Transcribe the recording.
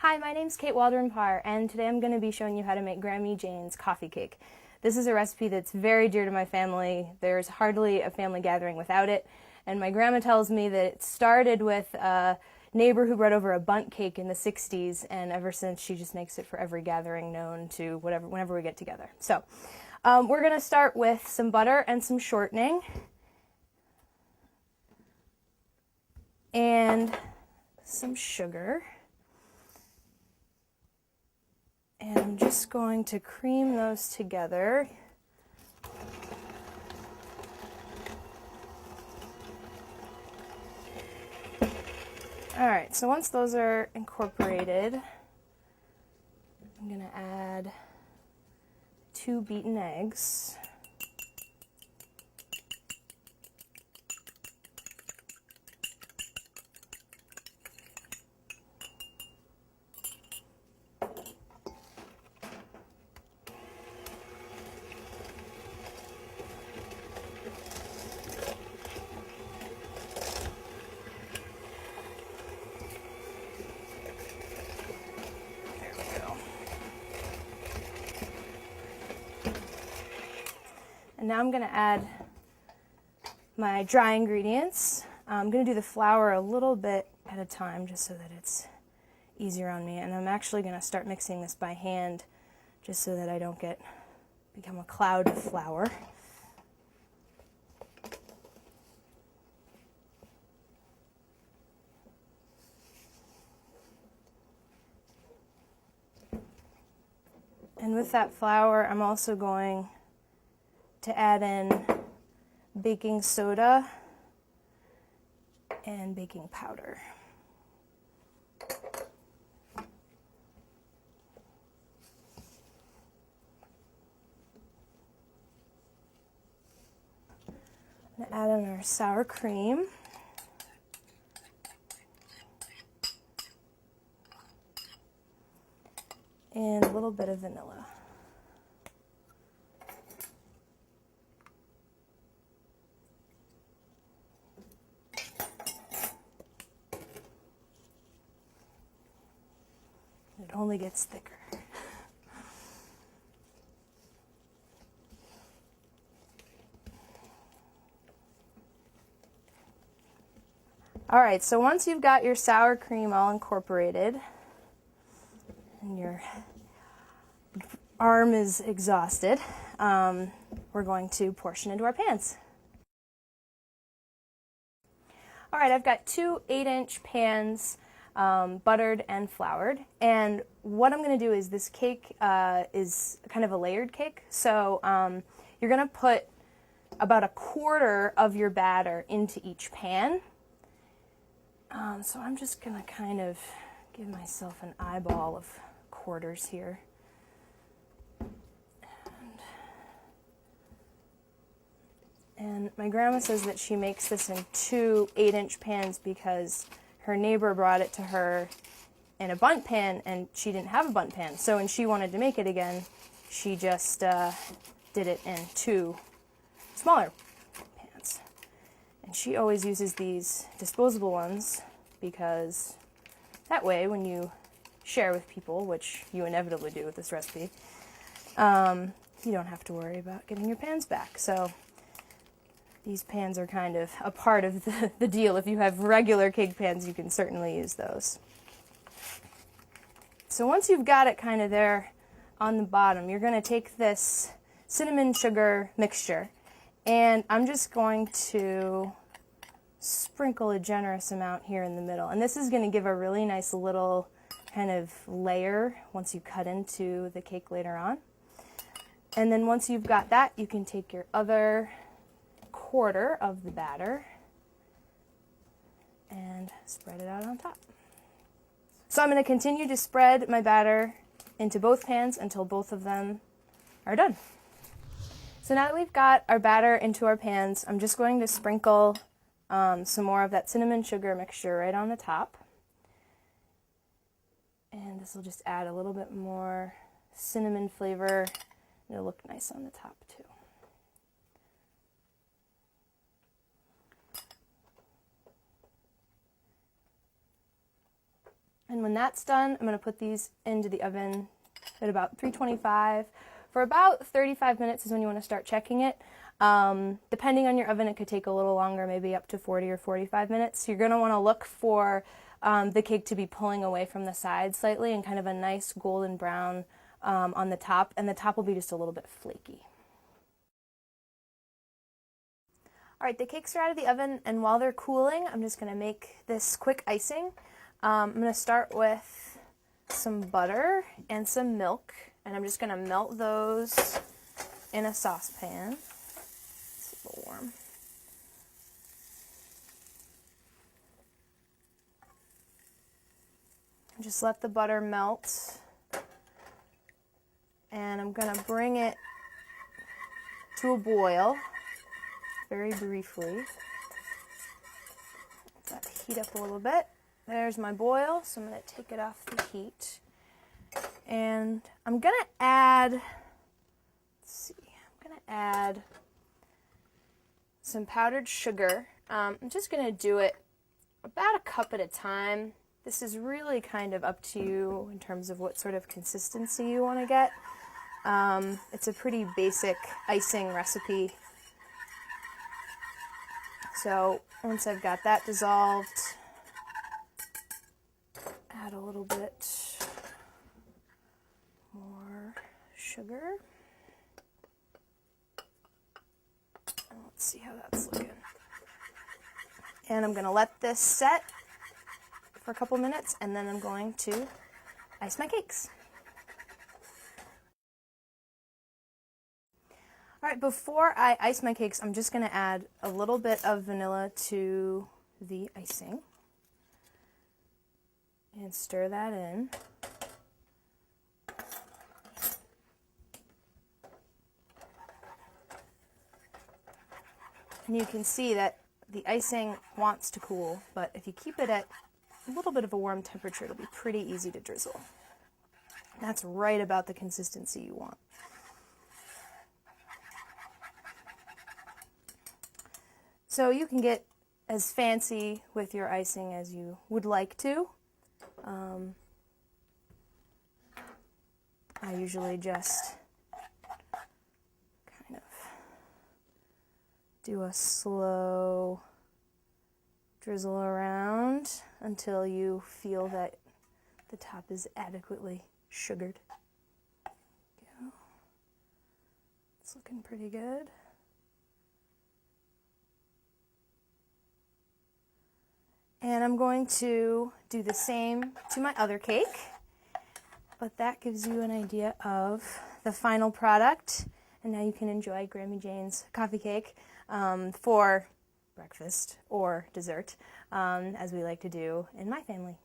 Hi, my name's Kate Waldron-Parr, and today I'm going to be showing you how to make Grammy Jane's coffee cake. This is a recipe that's very dear to my family. There's hardly a family gathering without it, and my grandma tells me that it started with a neighbor who brought over a bundt cake in the 60s, and ever since she just makes it for every gathering known to whenever we get together. So we're going to start with some butter and some shortening, and some sugar. And I'm just going to cream those together. Alright, so once those are incorporated, I'm going to add 2 beaten eggs. And now I'm going to add my dry ingredients. I'm going to do the flour a little bit at a time just so that it's easier on me. And I'm actually going to start mixing this by hand just so that I don't become a cloud of flour. And with that flour, I'm also going to add in baking soda and baking powder. I'm going to add in our sour cream. And a little bit of vanilla. It only gets thicker. All right, so once you've got your sour cream all incorporated and your arm is exhausted, we're going to portion into our pans. All right, I've got 2 8-inch pans, buttered and floured, and what I'm going to do is this cake is kind of a layered cake, so you're going to put about 1/4 of your batter into each pan. So I'm just going to kind of give myself an eyeball of quarters here. And my grandma says that she makes this in 2 8-inch pans because her neighbor brought it to her in a bundt pan and she didn't have a bundt pan. So when she wanted to make it again, she just did it in 2 smaller pans. And she always uses these disposable ones because that way when you share with people, which you inevitably do with this recipe, you don't have to worry about getting your pans back. So these pans are kind of a part of the deal. If you have regular cake pans, you can certainly use those. So once you've got it kind of there on the bottom, you're going to take this cinnamon sugar mixture, and I'm just going to sprinkle a generous amount here in the middle. And this is going to give a really nice little kind of layer once you cut into the cake later on. And then once you've got that, you can take your other 1/4 of the batter and spread it out on top. So I'm going to continue to spread my batter into both pans until both of them are done. So now that we've got our batter into our pans, I'm just going to sprinkle some more of that cinnamon sugar mixture right on the top. And this will just add a little bit more cinnamon flavor. It'll look nice on the top too. And And when that's done, I'm going to put these into the oven at about 325 for about 35 minutes is when you want to start checking it. Depending on your oven, it could take a little longer, maybe up to 40 or 45 minutes. So you're going to want to look for the cake to be pulling away from the sides slightly and kind of a nice golden brown on the top, and the top will be just a little bit flaky. All right, the cakes are out of the oven, and while they're cooling, I'm just going to make this quick icing. I'm going to start with some butter and some milk, and I'm just going to melt those in a saucepan. It's a little warm. Just let the butter melt, and I'm going to bring it to a boil very briefly. Let that heat up a little bit. There's my boil, so I'm going to take it off the heat. And I'm going to add, some powdered sugar. I'm just going to do it about a cup at a time. This is really kind of up to you in terms of what sort of consistency you want to get. It's a pretty basic icing recipe. So once I've got that dissolved, add a little bit more sugar. Let's see how that's looking. And I'm going to let this set for a couple minutes, and then I'm going to ice my cakes. All right, before I ice my cakes, I'm just going to add a little bit of vanilla to the icing and stir that in. And you can see that the icing wants to cool, but if you keep it at a little bit of a warm temperature, it'll be pretty easy to drizzle. That's right about the consistency you want. So you can get as fancy with your icing as you would like to. I usually just kind of do a slow drizzle around until you feel that the top is adequately sugared. There we go. It's looking pretty good. And I'm going to do the same to my other cake, but that gives you an idea of the final product. And now you can enjoy Grammy Jane's coffee cake for breakfast or dessert, as we like to do in my family.